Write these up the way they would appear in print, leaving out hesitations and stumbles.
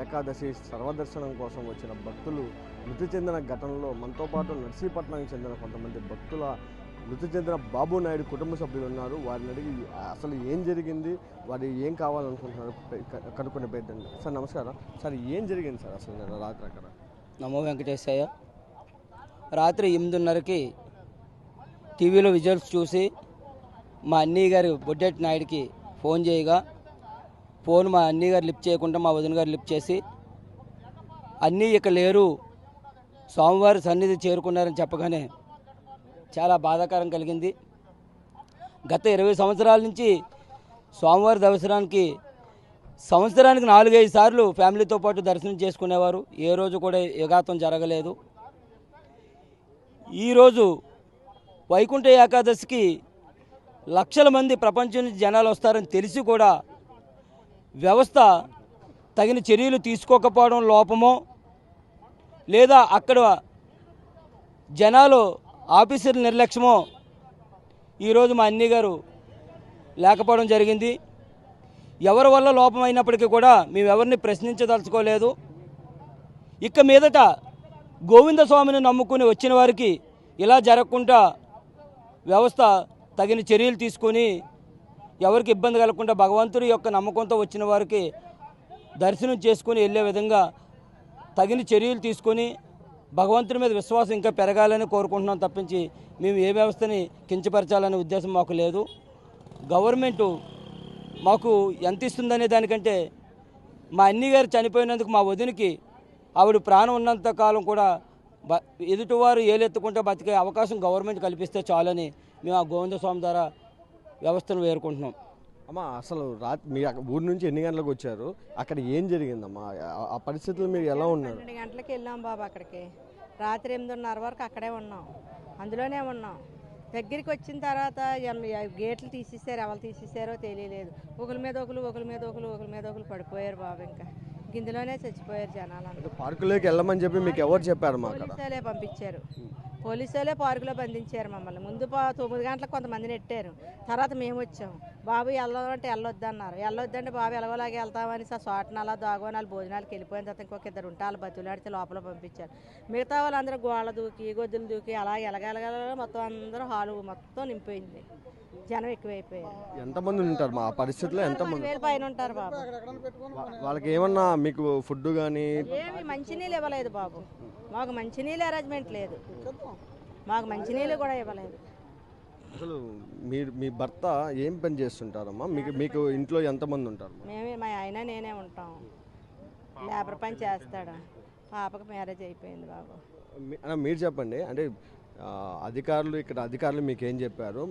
ఏకాదశి సర్వదర్శనం కోసం వచ్చిన భక్తులు మృతి చెందిన ఘటనలో మనతో పాటు నర్సీపట్నానికి చెందిన కొంతమంది భక్తుల మృతి చెందిన బాబు నాయుడు కుటుంబ సభ్యులు ఉన్నారు. వారిని అడిగి అసలు ఏం జరిగింది, వారు ఏం కావాలనుకుంటున్నారు కనుక్కునే ప్రయత్నం. సార్ నమస్కారం. సార్ ఏం జరిగింది సార్ అసలు నేను రాత్రి అక్కడ? నమో వెంకటేశయ్య. రాత్రి 8:30కి టీవీలో విజువల్స్ చూసి మా అన్నయ్య గారు బొడ్డెట్టి నాయుడికి ఫోన్ చేయగా ఫోన్ మా అన్నయ్య గారు లిఫ్ట్ చేయకుండా మా వదిన గారు లిఫ్ట్ చేసి అన్నయ్య ఇక లేరు, స్వామివారి సన్నిధి చేరుకున్నారని చెప్పగానే చాలా బాధాకరం కలిగింది. గత 20 సంవత్సరాల నుంచి స్వామివారి దర్శనానికి సంవత్సరానికి 4-5 సార్లు ఫ్యామిలీతో పాటు దర్శనం చేసుకునేవారు. ఏ రోజు కూడా యఘాతం జరగలేదు. ఈరోజు వైకుంఠ ఏకాదశికి లక్షల మంది ప్రపంచం నుంచి జనాలు వస్తారని తెలిసి కూడా వ్యవస్థ తగిన చర్యలు తీసుకోకపోవడం లోపమో, లేదా అక్కడ జనాలు ఆఫీసర్ల నిర్లక్ష్యమో ఈరోజు మా అన్నయ్య గారు లేకపోవడం జరిగింది. ఎవరి వల్ల లోపం అయినప్పటికీ కూడా మేము ఎవరిని ప్రశ్నించదలుచుకోలేదు. ఇక మీదట గోవింద స్వామిని నమ్ముకుని వచ్చిన వారికి ఇలా జరగకుండా వ్యవస్థ తగిన చర్యలు తీసుకొని ఎవరికి ఇబ్బంది కలగకుండా భగవంతుడి యొక్క నమ్మకంతో వచ్చిన వారికి దర్శనం చేసుకొని వెళ్ళే విధంగా తగిన చర్యలు తీసుకొని భగవంతుడి మీద విశ్వాసం ఇంకా పెరగాలని కోరుకుంటున్నాం తప్పించి మేము ఏ వ్యవస్థని కించపరచాలనే ఉద్దేశం మాకు లేదు. గవర్నమెంటు మాకు ఎంత ఇస్తుందనే దానికంటే మా అన్నయ్య గారు చనిపోయినందుకు మా వదినికి ఆవిడ ప్రాణం ఉన్నంత కాలం కూడా ఎదుటివారు ఏలెత్తుకుంటే బతికే అవకాశం గవర్నమెంట్ కల్పిస్తే చాలని మేము ఆ గోవింద స్వామి ద్వారా వ్యవస్థను వేరుకుంటున్నాం. అమ్మ అసలు రాత్రి మీరు ఊరి నుంచి ఎన్ని గంటలకు వచ్చారు, అక్కడ ఏం జరిగిందమ్మా, ఆ పరిస్థితులు మీరు ఎలా ఉన్నారు? 12 గంటలకు వెళ్ళాం బాబు. అక్కడికి రాత్రి 8:30 వరకు అక్కడే ఉన్నాం, అందులోనే ఉన్నాం. దగ్గరికి వచ్చిన తర్వాత గేట్లు తీసేసారు, ఎవరు తీసేసారో తెలియలేదు. ఒకరి మీద ఒకరు పడిపోయారు బాబు. ఇంకా ఇందులోనే చచ్చిపోయారు జనాలు. పార్కులోకి వెళ్ళమని చెప్పి మీకు ఎవరు చెప్పారు? పోలీసులే పంపించారు. పోలీసులే పార్కులో బంధించారు మమ్మల్ని. ముందు 9 గంటలకు కొంతమందిని నెట్టారు, తర్వాత మేము వచ్చాము. బాబు వెళ్ళమంటే వెళ్ళొద్దు అన్నారు. వెళ్ళొద్దంటే బాబు ఎలాగోలాగే వెళ్తామని చోటనాల దాగోనాలు భోజనాలకు వెళ్ళిపోయిన తర్వాత ఇంకొక 2 ఉంటాలు బతులాడితే లోపల పంపించారు. మిగతా వాళ్ళందరూ గోళ్ళ దూకి గొద్దులు దూకి అలా ఎలగలగల మొత్తం అందరూ హాలు మొత్తం నింపోయింది. జనం ఎక్కువైపోయారు. ఎంతమంది ఉంటారు మా పరిస్థితిలో? 10,000 పైన ఉంటారు బాబు. వాళ్ళకి ఏమన్నా మీకు ఫుడ్ కానీ ఏమి మంచినీళ్ళు ఇవ్వలేదు బాబు. మాకు మంచినీళ్ళు అరేంజ్మెంట్ లేదు, మాకు మంచినీళ్ళు కూడా ఇవ్వలేదు. అసలు మీ భర్త ఏం పని చేస్తుంటారమ్మా? మీకు ఇంట్లో ఎంతమంది ఉంటారు? మా ఆయన నేనే ఉంటాం. లేబర్ పని చేస్తాడు. పాపకు మ్యారేజ్ అయిపోయింది బాబు. మీరు చెప్పండి, అంటే ఇక్కడ అధికారులు మీకు ఏం చెప్పారు?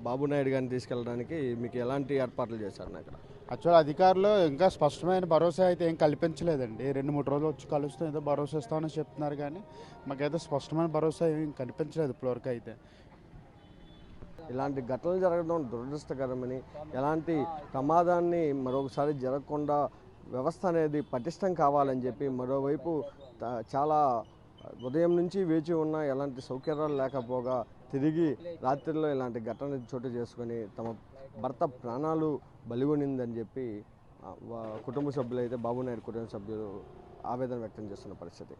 బాబు నాయుడు గారిని తీసుకెళ్ళడానికి మీకు ఎలాంటి ఏర్పాట్లు చేశారు? ఇక్కడ యాక్చువల్ అధికారులు ఇంకా స్పష్టమైన భరోసా అయితే ఏం కల్పించలేదండి. 2-3 రోజులు వచ్చి కలుస్తాం, ఏదో భరోసా ఇస్తామని చెప్తున్నారు, కానీ మాకైతే స్పష్టమైన భరోసా ఏం కనిపించలేదు ఇప్పటివరకు. అయితే ఇలాంటి ఘటనలు జరగడం దురదృష్టకరమని, ఎలాంటి ప్రమాదాన్ని మరొకసారి జరగకుండా వ్యవస్థ అనేది పటిష్టం కావాలని చెప్పి, మరోవైపు చాలా ఉదయం నుంచి వేచి ఉన్న ఎలాంటి సౌకర్యాలు లేకపోగా తిరిగి రాత్రిలో ఇలాంటి ఘటన చోటు చేసుకొని తమ భర్త ప్రాణాలు బలిగొనిందని చెప్పి కుటుంబ సభ్యులు అయితే బాబు నాయుడు కుటుంబ సభ్యులు ఆవేదన వ్యక్తం చేస్తున్న పరిస్థితి.